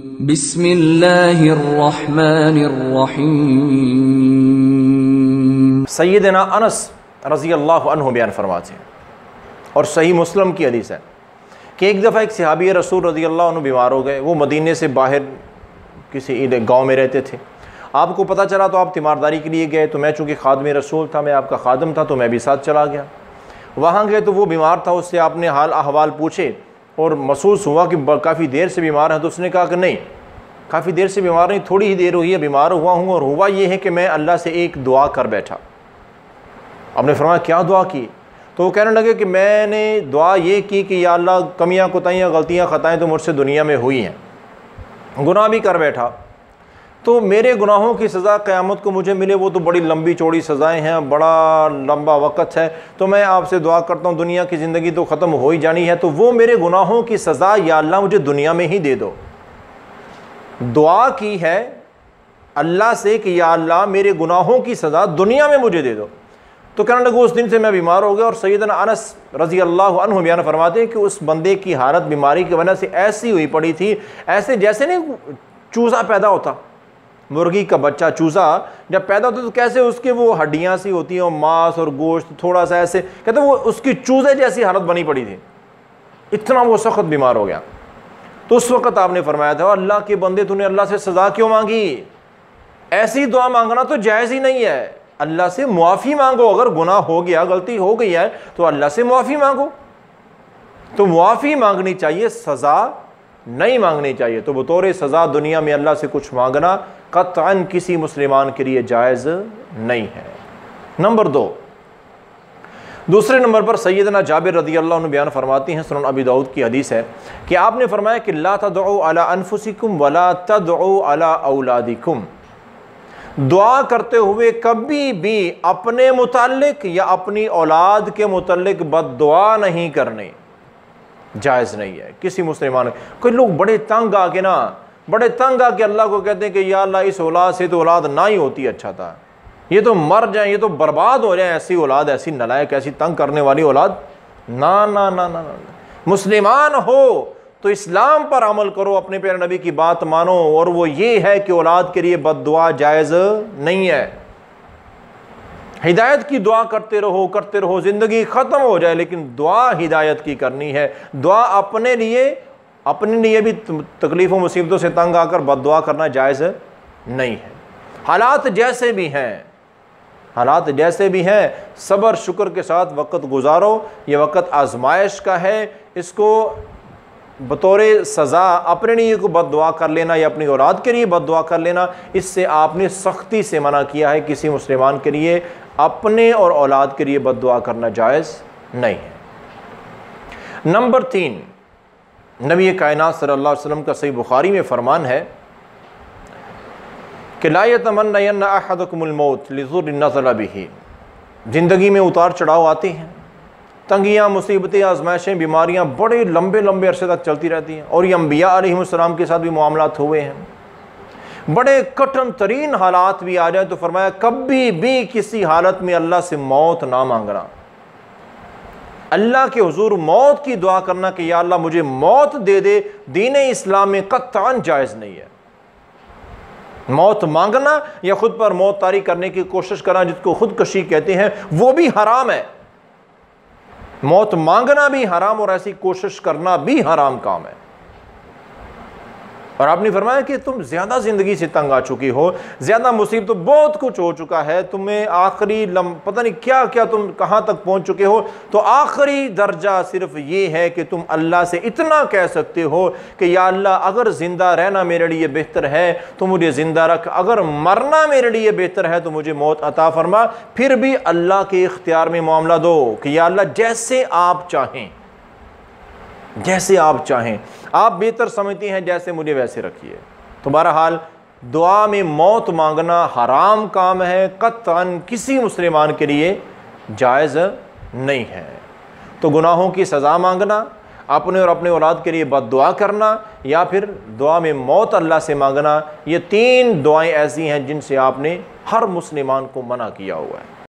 بسم اللہ الرحمن الرحیم۔ سیدنا انس رضی اللہ عنہ بیان فرماتے ہیں اور صحیح مسلم کی حدیث ہے کہ ایک دفعہ ایک صحابی رسول رضی اللہ عنہ بیمار ہو گئے۔ وہ مدینے سے باہر کسی گاؤں میں رہتے تھے۔ آپ کو پتہ چلا تو آپ تیمارداری کے لیے گئے، تو میں چونکہ خادم رسول تھا، میں آپ کا خادم تھا، تو میں بھی ساتھ چلا گیا۔ وہاں گئے تو وہ بیمار تھا، اس سے آپ نے حال احوال پوچھے اور محسوس ہوا کہ کافی دیر سے بیمار ہے، تو اس نے کہا کہ نہیں، کافی دیر سے بیمار نہیں، تھوڑی ہی دیر ہوئی ہے بیمار ہوا ہوں، اور ہوا یہ ہے کہ میں اللہ سے ایک دعا کر بیٹھا۔ آپ نے فرمایا کیا دعا کی؟ تو وہ کہنے لگے کہ میں نے دعا یہ کی کہ یا اللہ کمیاں کوتاہیاں غلطیاں خطائیں تو مجھ سے دنیا میں ہوئی ہیں، گناہ بھی کر بیٹھا، تو میرے گناہوں کی سزا قیامت کو مجھے ملے، وہ تو بڑی لمبی چوڑی سزائیں ہیں، بڑا لمبا وقت ہے، تو میں آپ سے دعا کرتا ہوں دنیا کی زندگی تو ختم ہو ہی جانی ہے، تو وہ میرے گناہوں کی سزا یا اللہ مجھے دنیا میں ہی دے دو۔ دعا کی ہے اللہ سے کہ یا اللہ میرے گناہوں کی سزا دنیا میں مجھے دے دو۔ تو کہنے لگے اس دن سے میں بیمار ہو گیا۔ اور سیدنا انس رضی اللہ عنہ بیان فرماتے ہیں کہ اس بندے کی حالت بیماری کی وجہ سے ایسی ہوئی پڑی تھی، ایسے جیسے نہیں چوزا پیدا ہوتا، مرغی کا بچہ چوزا جب پیدا ہوتا تو کیسے اس کے وہ ہڈیاں سی ہوتی ہیں اور ماس اور گوشت تھوڑا سا ایسے، کہتے ہیں وہ اس کی چوزے جیسی حالت بنی پڑی تھی، اتنا وہ سخت بیمار ہو گیا۔ تو اس وقت آپ نے فرمایا تھا اللہ کے بندے تو نے اللہ سے سزا کیوں مانگی؟ ایسی دعا مانگنا تو جائز ہی نہیں ہے، اللہ سے معافی مانگو، اگر گناہ ہو گیا غلطی ہو گئی ہے تو اللہ سے معافی مانگو، تو معافی مانگنی چاہیے، سزا نہیں مانگنی چاہیے۔ تو بطور سزا دنیا میں اللہ سے کچھ مانگنا قطعاً کسی مسلمان کے لیے جائز نہیں ہے۔ نمبر 2، دوسرے نمبر پر سیدنا جابر رضی اللہ عنہ بیان فرماتی ہیں، سنن ابی داؤد کی حدیث ہے کہ آپ نے فرمایا کہ لا تدعوا علی انفسکم ولا تدعوا علی اولادکم، دعا کرتے ہوئے کبھی بھی اپنے متعلق یا اپنی اولاد کے متعلق بد دعا نہیں کرنی، جائز نہیں ہے کسی مسلمان۔ کوئی لوگ بڑے تنگ آ کے اللہ کو کہتے ہیں کہ یا اللہ اس اولاد سے تو اولاد نہ ہی ہوتی اچھا تھا، یہ تو مر جائیں، یہ تو برباد ہو جائیں، ایسی اولاد، ایسی نالائق، ایسی تنگ کرنے والی اولاد، نا نا نا نا نا۔ مسلمان ہو تو اسلام پر عمل کرو، اپنے پیارے نبی کی بات مانو، اور وہ یہ ہے کہ اولاد کے لیے بد دعا جائز نہیں ہے۔ ہدایت کی دعا کرتے رہو، زندگی ختم ہو جائے لیکن دعا ہدایت کی کرنی ہے۔ دعا اپنے لیے بھی تکلیف و مصیبتوں سے تنگ آ کر بد دعا کرنا جائز نہیں ہے۔ حالات جیسے بھی ہیں صبر شکر کے ساتھ وقت گزارو، یہ وقت آزمائش کا ہے، اس کو بطور سزا اپنے لیے کو بد دعا کر لینا یا اپنی اولاد کے لیے بد دعا کر لینا، اس سے آپ نے سختی سے منع کیا ہے۔ کسی مسلمان کے لیے اپنے اور اولاد کے لیے بد دعا کرنا جائز نہیں ہے۔ نمبر 3، نبی کائنات صلی اللہ علیہ وسلم کا صحیح بخاری میں فرمان ہے کہ لا یتمنین احدکم الموت لضر نزل بہ، زندگی میں اتار چڑھاؤ آتے ہیں، تنگیاں، مصیبتیں، آزمائشیں، بیماریاں بڑے لمبے عرصے تک چلتی رہتی ہیں، اور یہ انبیاء علیہ السلام کے ساتھ بھی معاملات ہوئے ہیں، بڑے کٹھن ترین حالات بھی آ جائیں تو فرمایا کبھی بھی کسی حالت میں اللہ سے موت نہ مانگنا، اللہ کے حضور موت کی دعا کرنا کہ یا اللہ مجھے موت دے دے، دین اسلام میں قطعاً جائز نہیں ہے۔ موت مانگنا یا خود پر موت طاری کرنے کی کوشش کرنا، جس کو خودکشی کہتے ہیں، وہ بھی حرام ہے۔ موت مانگنا بھی حرام اور ایسی کوشش کرنا بھی حرام کام ہے۔ اور آپ نے فرمایا کہ تم زیادہ زندگی سے تنگ آ چکی ہو، زیادہ مصیبت، تو بہت کچھ ہو چکا ہے، تمہیں آخری پتہ نہیں کیا کیا تم کہاں تک پہنچ چکے ہو، تو آخری درجہ صرف یہ ہے کہ تم اللہ سے اتنا کہہ سکتے ہو کہ یا اللہ اگر زندہ رہنا میرے لیے بہتر ہے تو مجھے زندہ رکھ، اگر مرنا میرے لیے بہتر ہے تو مجھے موت عطا فرما، پھر بھی اللہ کے اختیار میں معاملہ دو کہ یا اللہ جیسے آپ چاہیں، آپ بہتر سمجھتے ہیں جیسے مجھے ویسے رکھیے۔ تو بہرحال دعا میں موت مانگنا حرام کام ہے، قطعاً کسی مسلمان کے لیے جائز نہیں ہے۔ تو گناہوں کی سزا مانگنا، اپنے اور اپنے اولاد کے لیے بد دعا کرنا، یا پھر دعا میں موت اللہ سے مانگنا، یہ 3 دعائیں ایسی ہیں جن سے آپ نے ہر مسلمان کو منع کیا ہوا ہے۔